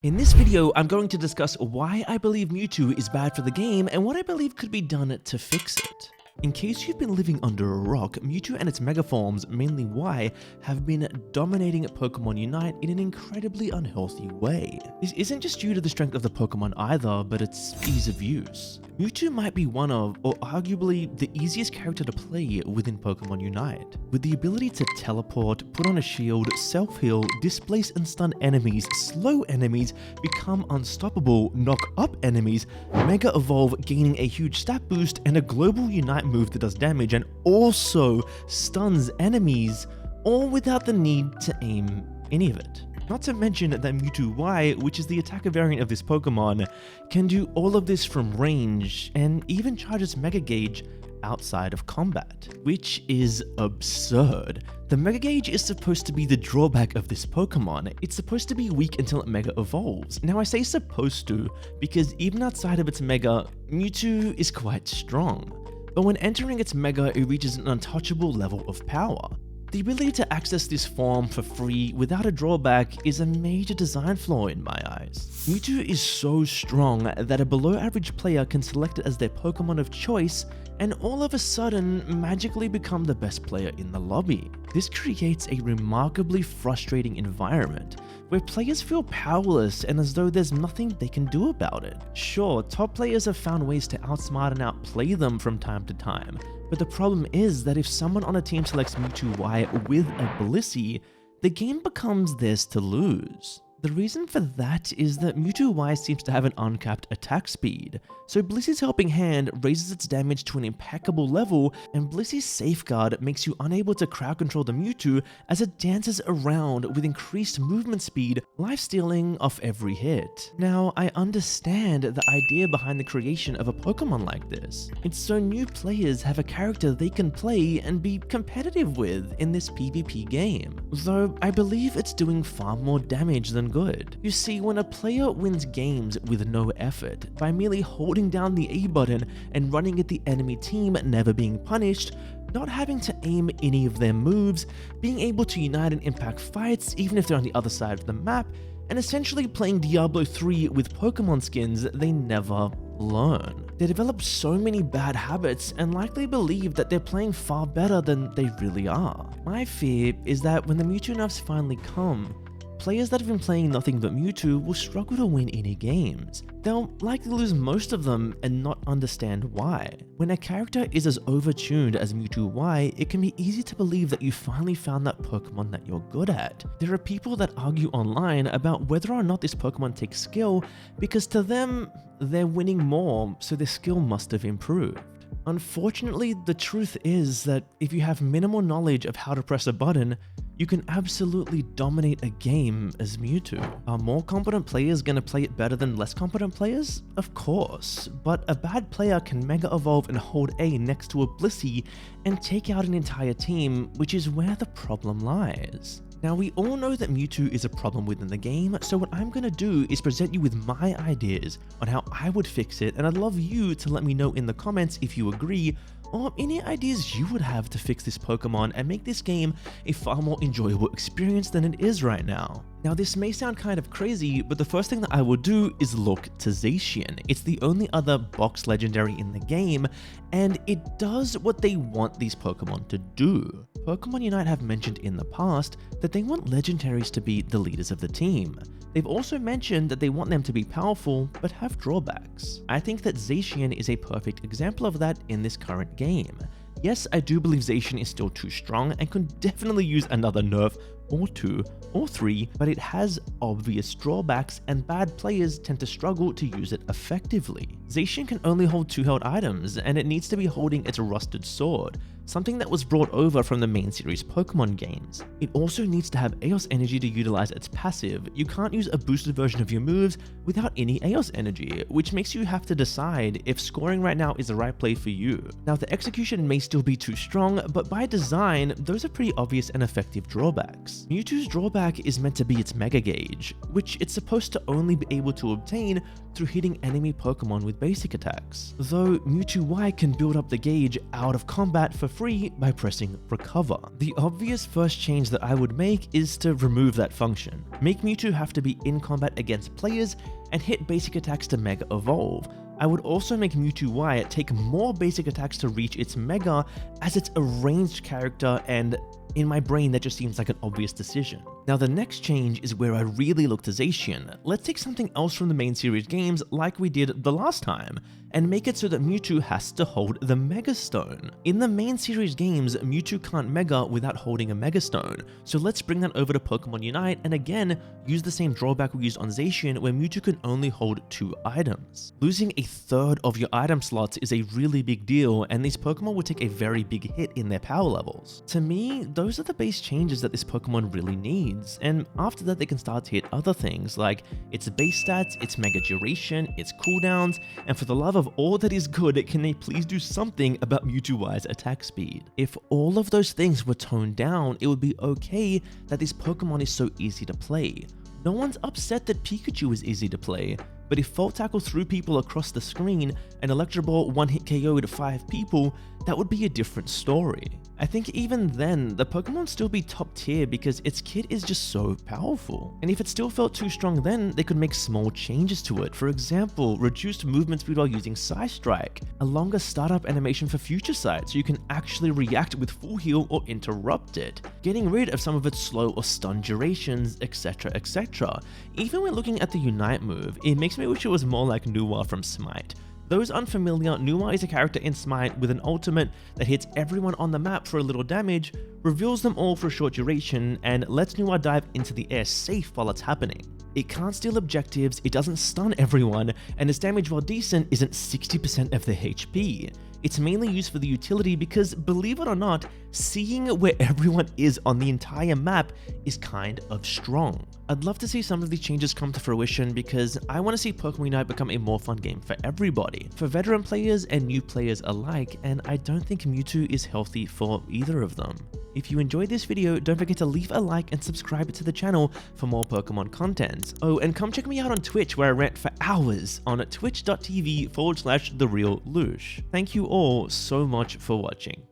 In this video, I'm going to discuss why I believe Mewtwo is bad for the game and what I believe could be done to fix it. In case you've been living under a rock, Mewtwo and its mega forms, mainly Y, have been dominating Pokémon Unite in an incredibly unhealthy way. This isn't just due to the strength of the Pokémon either, but its ease of use. Mewtwo might be one of, or arguably the easiest character to play within Pokémon Unite. With the ability to teleport, put on a shield, self-heal, displace and stun enemies, slow enemies, become unstoppable, knock up enemies, Mega Evolve gaining a huge stat boost, and a global Unite move that does damage and also stuns enemies, all without the need to aim any of it. Not to mention that Mewtwo Y, which is the attacker variant of this Pokemon, can do all of this from range and even charge its Mega Gauge outside of combat, which is absurd. The Mega Gauge is supposed to be the drawback of this Pokemon. It's supposed to be weak until it Mega Evolves. Now I say supposed to, because even outside of its Mega, Mewtwo is quite strong. But when entering its Mega, it reaches an untouchable level of power. The ability to access this form for free without a drawback is a major design flaw in my eyes. Mewtwo is so strong that a below average player can select it as their Pokemon of choice and all of a sudden magically become the best player in the lobby. This creates a remarkably frustrating environment where players feel powerless and as though there's nothing they can do about it. Sure, top players have found ways to outsmart and outplay them from time to time, but the problem is that if someone on a team selects Mewtwo Y with a Blissey, the game becomes theirs to lose. The reason for that is that Mewtwo Y seems to have an uncapped attack speed, so Blissey's Helping Hand raises its damage to an impeccable level, and Blissey's Safeguard makes you unable to crowd control the Mewtwo as it dances around with increased movement speed, lifestealing off every hit. Now, I understand the idea behind the creation of a Pokemon like this. It's so new players have a character they can play and be competitive with in this PvP game, though I believe it's doing far more damage than good. You see, when a player wins games with no effort, by merely holding down the A button and running at the enemy team, never being punished, not having to aim any of their moves, being able to unite and impact fights even if they're on the other side of the map, and essentially playing Diablo 3 with Pokemon skins they never learn. They develop so many bad habits and likely believe that they're playing far better than they really are. My fear is that when the Mewtwo nerfs finally come, players that have been playing nothing but Mewtwo will struggle to win any games. They'll likely lose most of them and not understand why. When a character is as overtuned as Mewtwo Y, it can be easy to believe that you finally found that Pokemon that you're good at. There are people that argue online about whether or not this Pokemon takes skill because to them, they're winning more, so their skill must have improved. Unfortunately, the truth is that if you have minimal knowledge of how to press a button, you can absolutely dominate a game as Mewtwo. Are more competent players going to play it better than less competent players? Of course, but a bad player can Mega Evolve and hold A next to a Blissey and take out an entire team, which is where the problem lies. Now, we all know that Mewtwo is a problem within the game, so what I'm going to do is present you with my ideas on how I would fix it, and I'd love you to let me know in the comments if you agree, or any ideas you would have to fix this Pokemon and make this game a far more enjoyable experience than it is right now. Now, this may sound kind of crazy, but the first thing that I will do is look to Zacian. It's the only other box legendary in the game, and it does what they want these Pokemon to do. Pokemon Unite have mentioned in the past that they want legendaries to be the leaders of the team. They've also mentioned that they want them to be powerful, but have drawbacks. I think that Zacian is a perfect example of that in this current game. Yes, I do believe Zacian is still too strong and could definitely use another nerf or 2 or 3, but it has obvious drawbacks and bad players tend to struggle to use it effectively. Zacian can only hold 2 held items and it needs to be holding its rusted sword, something that was brought over from the main series Pokemon games. It also needs to have Eos energy to utilize its passive. You can't use a boosted version of your moves without any Eos energy, which makes you have to decide if scoring right now is the right play for you. Now, the execution may still be too strong, but by design, those are pretty obvious and effective drawbacks. attacks. Mewtwo's drawback is meant to be its Mega Gauge, which it's supposed to only be able to obtain through hitting enemy Pokemon with basic attacks, though Mewtwo Y can build up the gauge out of combat for free by pressing recover. The obvious first change that I would make is to remove that function. Make Mewtwo have to be in combat against players and hit basic attacks to Mega Evolve. I would also make Mewtwo Y take more basic attacks to reach its Mega, as it's a ranged character, and in my brain that just seems like an obvious decision. Now the next change is where I really look to Zacian. Let's take something else from the main series games like we did the last time, and make it so that Mewtwo has to hold the Mega Stone. In the main series games, Mewtwo can't Mega without holding a Mega Stone, so let's bring that over to Pokemon Unite and again use the same drawback we used on Zacian where Mewtwo can only hold 2 items. Losing a third of your item slots is a really big deal, and these Pokemon will take a very big hit in their power levels. To me, those are the base changes that this Pokemon really needs, and after that they can start to hit other things like its base stats, its Mega duration, its cooldowns, and for the love of all that is good, can they please do something about Mewtwo Y's attack speed? If all of those things were toned down, it would be okay that this Pokemon is so easy to play. No one's upset that Pikachu is easy to play, but if Volt Tackle threw people across the screen and Electro Ball one-hit KO'd 5 people, that would be a different story. I think even then, the Pokemon would still be top tier because its kit is just so powerful. And if it still felt too strong then, they could make small changes to it. For example, reduced movement speed while using Psystrike, a longer startup animation for Future Sight so you can actually react with full heal or interrupt it, getting rid of some of its slow or stun durations, etc, etc. Even when looking at the Unite move, it makes me wish it was more like Nuwa from Smite. Those unfamiliar, Nuwa is a character in Smite with an ultimate that hits everyone on the map for a little damage, reveals them all for a short duration, and lets Nuwa dive into the air safe while it's happening. It can't steal objectives, it doesn't stun everyone, and its damage, while decent, isn't 60% of their HP. It's mainly used for the utility because, believe it or not, seeing where everyone is on the entire map is kind of strong. I'd love to see some of these changes come to fruition because I want to see Pokemon Unite become a more fun game for everybody, for veteran players and new players alike, and I don't think Mewtwo is healthy for either of them. If you enjoyed this video, don't forget to leave a like and subscribe to the channel for more Pokemon content. Oh, and come check me out on Twitch where I rant for hours on twitch.tv/TheRealLouche. Thank you all so much for watching.